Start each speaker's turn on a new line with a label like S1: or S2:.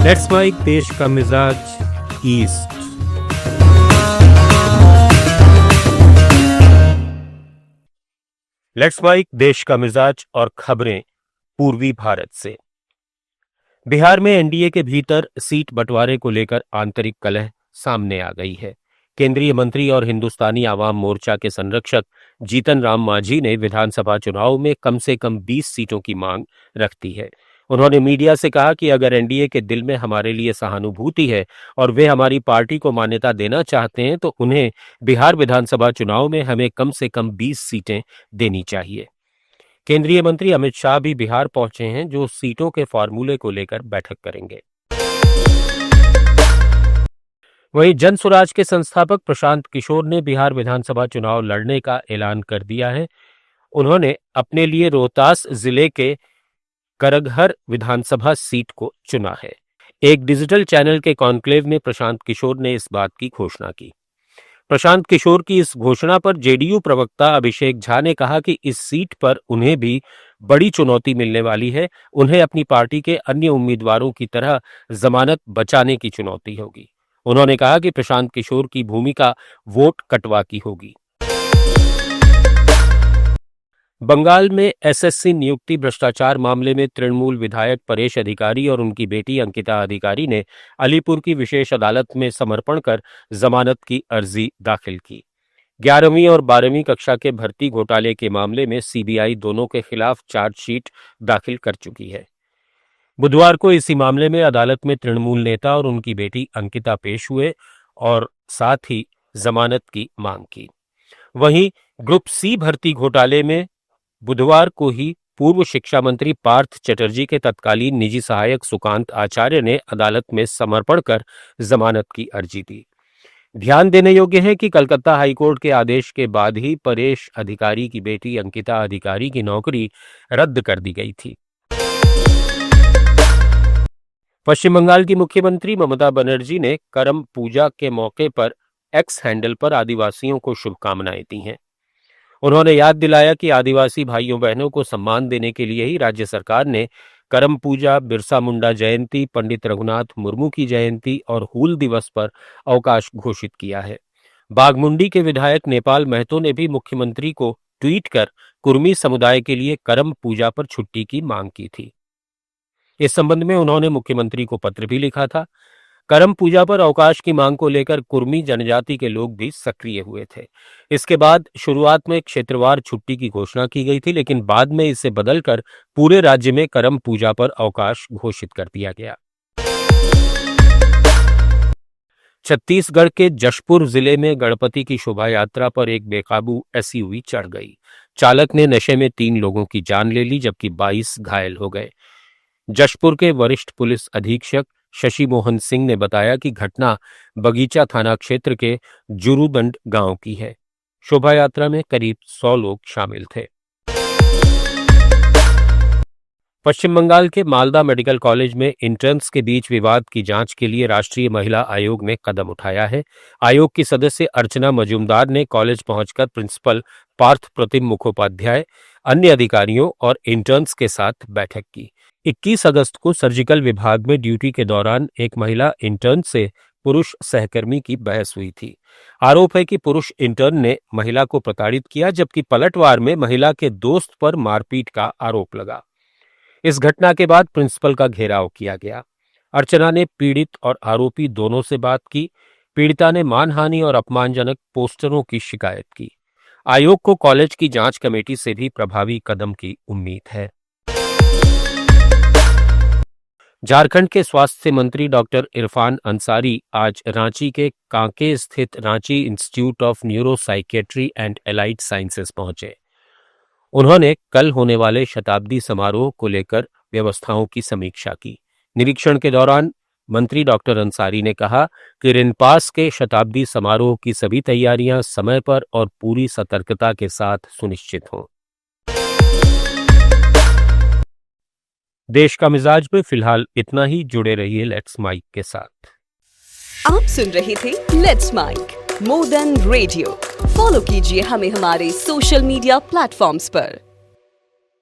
S1: Let's mic देश का मिजाज ईस्ट। लेट्स माइक देश का मिजाज और खबरें पूर्वी भारत से। बिहार में एनडीए के भीतर सीट बंटवारे को लेकर आंतरिक कलह सामने आ गई है। केंद्रीय मंत्री और हिंदुस्तानी आवाम मोर्चा के संरक्षक जीतन राम मांझी ने विधानसभा चुनाव में कम से कम 20 सीटों की मांग रखती है। उन्होंने मीडिया से कहा कि अगर एनडीए के दिल में हमारे लिए सहानुभूति है और वे हमारी पार्टी को मान्यता देना चाहते हैं तो उन्हें बिहार विधानसभा चुनाव में हमें कम से कम 20 सीटें देनी चाहिए। केंद्रीय मंत्री अमित शाह भी बिहार पहुंचे हैं, जो सीटों के फॉर्मूले को लेकर बैठक करेंगे। वहीं जन स्वराज के संस्थापक प्रशांत किशोर ने बिहार विधानसभा चुनाव लड़ने का ऐलान कर दिया है। उन्होंने अपने लिए रोहतास जिले के करगहर विधानसभा सीट को चुना है। एक डिजिटल चैनल के कॉन्क्लेव में प्रशांत किशोर ने इस बात की घोषणा की। प्रशांत किशोर की इस घोषणा पर जेडीयू प्रवक्ता अभिषेक झा ने कहा कि इस सीट पर उन्हें भी बड़ी चुनौती मिलने वाली है। उन्हें अपनी पार्टी के अन्य उम्मीदवारों की तरह जमानत बचाने की चुनौती होगी। उन्होंने कहा कि प्रशांत किशोर की भूमिका वोट कटवा की होगी। बंगाल में एसएससी नियुक्ति भ्रष्टाचार मामले में तृणमूल विधायक परेश अधिकारी और उनकी बेटी अंकिता अधिकारी ने अलीपुर की विशेष अदालत में समर्पण कर जमानत की अर्जी दाखिल की। 11वीं और 12वीं कक्षा के भर्ती घोटाले के मामले में सीबीआई दोनों के खिलाफ चार्जशीट दाखिल कर चुकी है। बुधवार को इसी मामले में अदालत में तृणमूल नेता और उनकी बेटी अंकिता पेश हुए और साथ ही जमानत की मांग की। वहीं ग्रुप सी भर्ती घोटाले में बुधवार को ही पूर्व शिक्षा मंत्री पार्थ चटर्जी के तत्कालीन निजी सहायक सुकांत आचार्य ने अदालत में समर्पण कर जमानत की अर्जी दी। ध्यान देने योग्य है कि कलकत्ता हाईकोर्ट के आदेश के बाद ही परेश अधिकारी की बेटी अंकिता अधिकारी की नौकरी रद्द कर दी गई थी। पश्चिम बंगाल की मुख्यमंत्री ममता बनर्जी ने करम पूजा के मौके पर एक्स हैंडल पर आदिवासियों को शुभकामनाएं दी हैं। उन्होंने याद दिलाया कि आदिवासी भाइयों बहनों को सम्मान देने के लिए ही राज्य सरकार ने करम पूजा, बिरसा मुंडा जयंती, पंडित रघुनाथ मुर्मू की जयंती और हूल दिवस पर अवकाश घोषित किया है। बाघमुंडी के विधायक नेपाल महतो ने भी मुख्यमंत्री को ट्वीट कर कुर्मी समुदाय के लिए करम पूजा पर छुट्टी की मांग की थी। इस संबंध में उन्होंने मुख्यमंत्री को पत्र भी लिखा था। करम पूजा पर अवकाश की मांग को लेकर कुर्मी जनजाति के लोग भी सक्रिय हुए थे। इसके बाद शुरुआत में क्षेत्रवार छुट्टी की घोषणा की गई थी, लेकिन बाद में इसे बदलकर पूरे राज्य में करम पूजा पर अवकाश घोषित कर दिया गया। छत्तीसगढ़ के जशपुर जिले में गणपति की शोभा यात्रा पर एक बेकाबू एसयूवी चढ़ गई। चालक ने नशे में 3 लोगों की जान ले ली, जबकि 22 घायल हो गए। जशपुर के वरिष्ठ पुलिस अधीक्षक शशि मोहन सिंह ने बताया कि घटना बगीचा थाना क्षेत्र के जुरुदंड गांव की है। शोभा यात्रा में करीब 100 लोग शामिल थे। पश्चिम बंगाल के मालदा मेडिकल कॉलेज में इंटर्न्स के बीच विवाद की जांच के लिए राष्ट्रीय महिला आयोग ने कदम उठाया है। आयोग की सदस्य अर्चना मजूमदार ने कॉलेज पहुंचकर प्रिंसिपल पार्थ प्रतिम मुखोपाध्याय, अन्य अधिकारियों और इंटर्न्स के साथ बैठक की। 21 अगस्त को सर्जिकल विभाग में ड्यूटी के दौरान एक महिला इंटर्न से पुरुष सहकर्मी की बहस हुई थी। आरोप है कि पुरुष इंटर्न ने महिला को प्रताड़ित किया, जबकि पलटवार में महिला के दोस्त पर मारपीट का आरोप लगा। इस घटना के बाद प्रिंसिपल का घेराव किया गया। अर्चना ने पीड़ित और आरोपी दोनों से बात की। पीड़िता ने मानहानि और अपमानजनक पोस्टरों की शिकायत की। आयोग को कॉलेज की जांच कमेटी से भी प्रभावी कदम की उम्मीद है। झारखंड के स्वास्थ्य मंत्री डॉक्टर इरफान अंसारी आज रांची के कांके स्थित Ranchi institute of neuro psychiatry and allied sciences पहुंचे। उन्होंने कल होने वाले शताब्दी समारोह को लेकर व्यवस्थाओं की समीक्षा की। निरीक्षण के दौरान मंत्री डॉक्टर अंसारी ने कहा कि रिनपास के शताब्दी समारोह की सभी तैयारियां समय पर और पूरी सतर्कता के साथ सुनिश्चित हों। देश का मिजाज में फिलहाल इतना ही। जुड़े रहिए लेट्स माइक के साथ।
S2: आप सुन रहे थे let's mic more than radio. Follow कीजिए हमें हमारे सोशल मीडिया प्लेटफॉर्म्स पर।